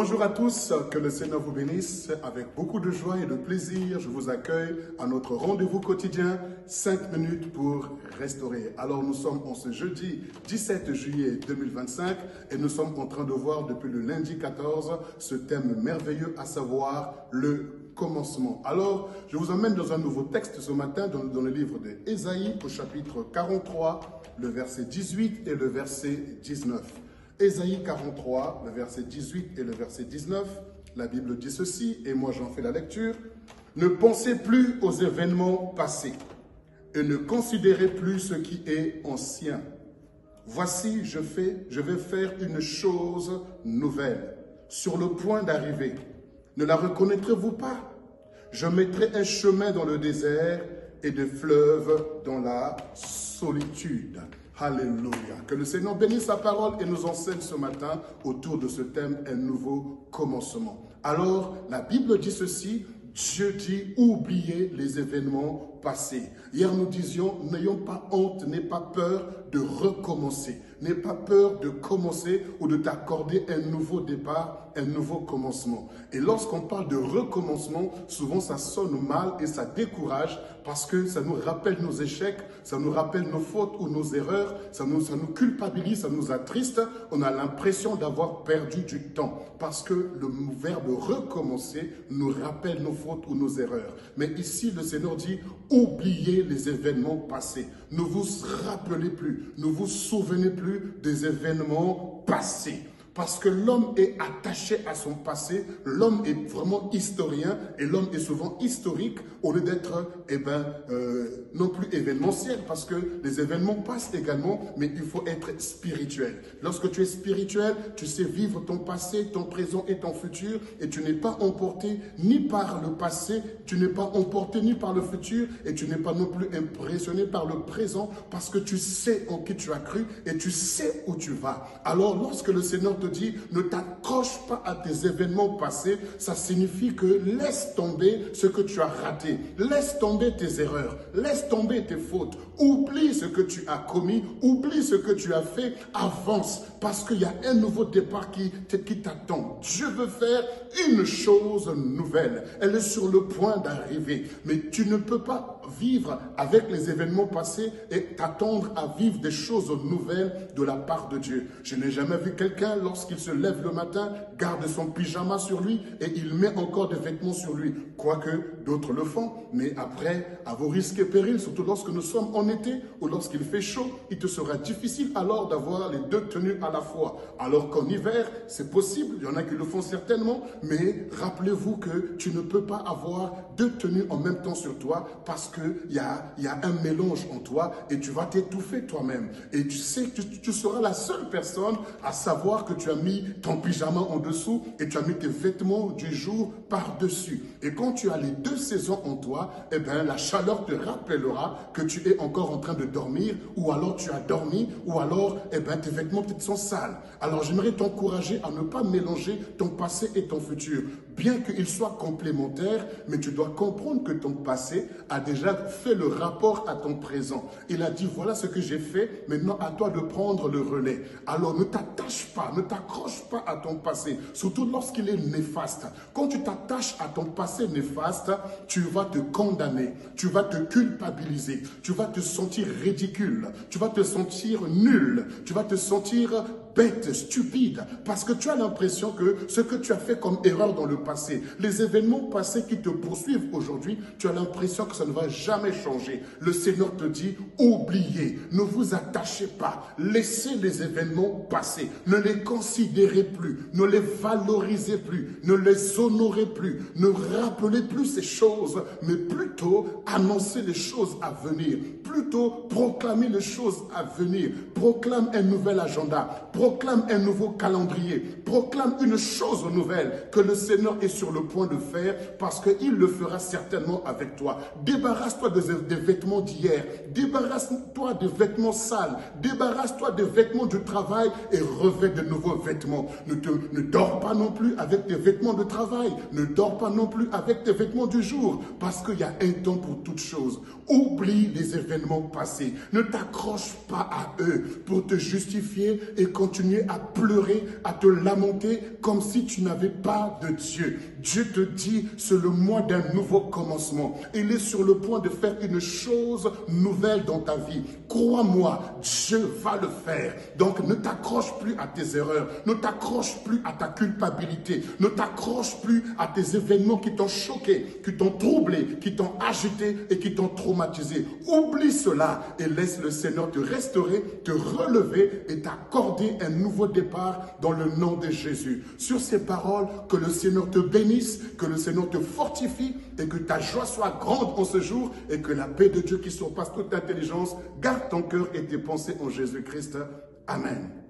Bonjour à tous, que le Seigneur vous bénisse. Avec beaucoup de joie et de plaisir, je vous accueille à notre rendez-vous quotidien, 5 minutes pour restaurer. Alors nous sommes en ce jeudi 17 juillet 2025 et nous sommes en train de voir depuis le lundi 14 ce thème merveilleux, à savoir le commencement. Alors, je vous emmène dans un nouveau texte ce matin, dans le livre d'Ésaïe, au chapitre 43, le verset 18 et le verset 19. Ésaïe 43, le verset 18 et le verset 19, la Bible dit ceci, et moi j'en fais la lecture. « Ne pensez plus aux événements passés, et ne considérez plus ce qui est ancien. Voici, je vais faire une chose nouvelle, sur le point d'arriver. Ne la reconnaîtrez-vous pas? Je mettrai un chemin dans le désert et des fleuves dans la solitude. » Alléluia. Que le Seigneur bénisse sa parole et nous enseigne ce matin autour de ce thème, un nouveau commencement. Alors, la Bible dit ceci, Dieu dit, oubliez les événements passés. Hier, nous disions, n'ayons pas honte, n'aie pas peur de recommencer. N'aie pas peur de commencer ou de t'accorder un nouveau départ, un nouveau commencement. Et lorsqu'on parle de recommencement, souvent ça sonne mal et ça décourage parce que ça nous rappelle nos échecs, ça nous rappelle nos fautes ou nos erreurs, ça nous culpabilise, ça nous attriste. On a l'impression d'avoir perdu du temps parce que le verbe recommencer nous rappelle nos fautes ou nos erreurs. Mais ici, le Seigneur dit, oubliez les événements passés. Ne vous rappelez plus, ne vous souvenez plus des événements passés. Parce que l'homme est attaché à son passé, l'homme est vraiment historien et l'homme est souvent historique au lieu d'être non plus événementiel parce que les événements passent également, mais il faut être spirituel. Lorsque tu es spirituel, tu sais vivre ton passé, ton présent et ton futur et tu n'es pas emporté ni par le passé, tu n'es pas emporté ni par le futur et tu n'es pas non plus impressionné par le présent parce que tu sais en qui tu as cru et tu sais où tu vas. Alors lorsque le Seigneur te dit, ne t'accroche pas à tes événements passés, ça signifie que laisse tomber ce que tu as raté, laisse tomber tes erreurs, laisse tomber tes fautes, oublie ce que tu as commis, oublie ce que tu as fait, avance, parce qu'il y a un nouveau départ qui t'attend. Dieu veut faire une chose nouvelle, elle est sur le point d'arriver, mais tu ne peux pas vivre avec les événements passés et t'attendre à vivre des choses nouvelles de la part de Dieu. Je n'ai jamais vu quelqu'un, lorsqu'il se lève le matin, garde son pyjama sur lui et il met encore des vêtements sur lui. Quoique d'autres le font, mais après, à vos risques et périls, surtout lorsque nous sommes en été ou lorsqu'il fait chaud, il te sera difficile alors d'avoir les deux tenues à la fois. Alors qu'en hiver, c'est possible, il y en a qui le font certainement, mais rappelez-vous que tu ne peux pas avoir deux tenues en même temps sur toi parce qu'il y a un mélange en toi et tu vas t'étouffer toi-même. Et tu sais que tu seras la seule personne à savoir que tu as mis ton pyjama en dessous et tu as mis tes vêtements du jour par-dessus. Et quand tu as les deux saisons en toi, eh bien, la chaleur te rappellera que tu es encore en train de dormir ou alors tu as dormi ou alors eh bien, tes vêtements peut-être sont sales. Alors j'aimerais t'encourager à ne pas mélanger ton passé et ton futur. Bien qu'ils soient complémentaires, mais tu dois comprendre que ton passé a déjà fait le rapport à ton présent. Il a dit, voilà ce que j'ai fait, maintenant à toi de prendre le relais. Alors ne t'attache pas, ne t'accroche pas à ton passé, surtout lorsqu'il est néfaste. Quand tu t'attaches à ton passé néfaste, tu vas te condamner, tu vas te culpabiliser, tu vas te sentir ridicule, tu vas te sentir nul, tu vas te sentir bête, stupide, parce que tu as l'impression que ce que tu as fait comme erreur dans le passé, les événements passés qui te poursuivent aujourd'hui, tu as l'impression que ça ne va jamais changer. Le Seigneur te dit, oubliez, ne vous attachez pas, laissez les événements passer, ne les considérez plus, ne les valorisez plus, ne les honorez plus, ne rappelez plus ces choses, mais plutôt annoncez les choses à venir, plutôt proclamer les choses à venir, proclame un nouvel agenda, proclame un nouveau calendrier, proclame une chose nouvelle que le Seigneur est sur le point de faire parce qu'il le fera certainement avec toi. Débarrasse-toi des vêtements d'hier, débarrasse-toi des vêtements sales, débarrasse-toi des vêtements du travail et revêt de nouveaux vêtements. Ne dors pas non plus avec tes vêtements de travail, ne dors pas non plus avec tes vêtements du jour parce qu'il y a un temps pour toutes choses. Oublie les événements passés, ne t'accroche pas à eux pour te justifier et continuer continuer à pleurer, à te lamenter comme si tu n'avais pas de Dieu. Dieu te dit, c'est le mois d'un nouveau commencement. Il est sur le point de faire une chose nouvelle dans ta vie. Crois-moi, Dieu va le faire. Donc ne t'accroche plus à tes erreurs, ne t'accroche plus à ta culpabilité, ne t'accroche plus à tes événements qui t'ont choqué, qui t'ont troublé, qui t'ont agité et qui t'ont traumatisé. Oublie cela et laisse le Seigneur te restaurer, te relever et t'accorder un nouveau départ dans le nom de Jésus. Sur ces paroles, que le Seigneur te bénisse, que le Seigneur te fortifie et que ta joie soit grande en ce jour et que la paix de Dieu qui surpasse toute intelligence garde ton cœur et tes pensées en Jésus-Christ. Amen.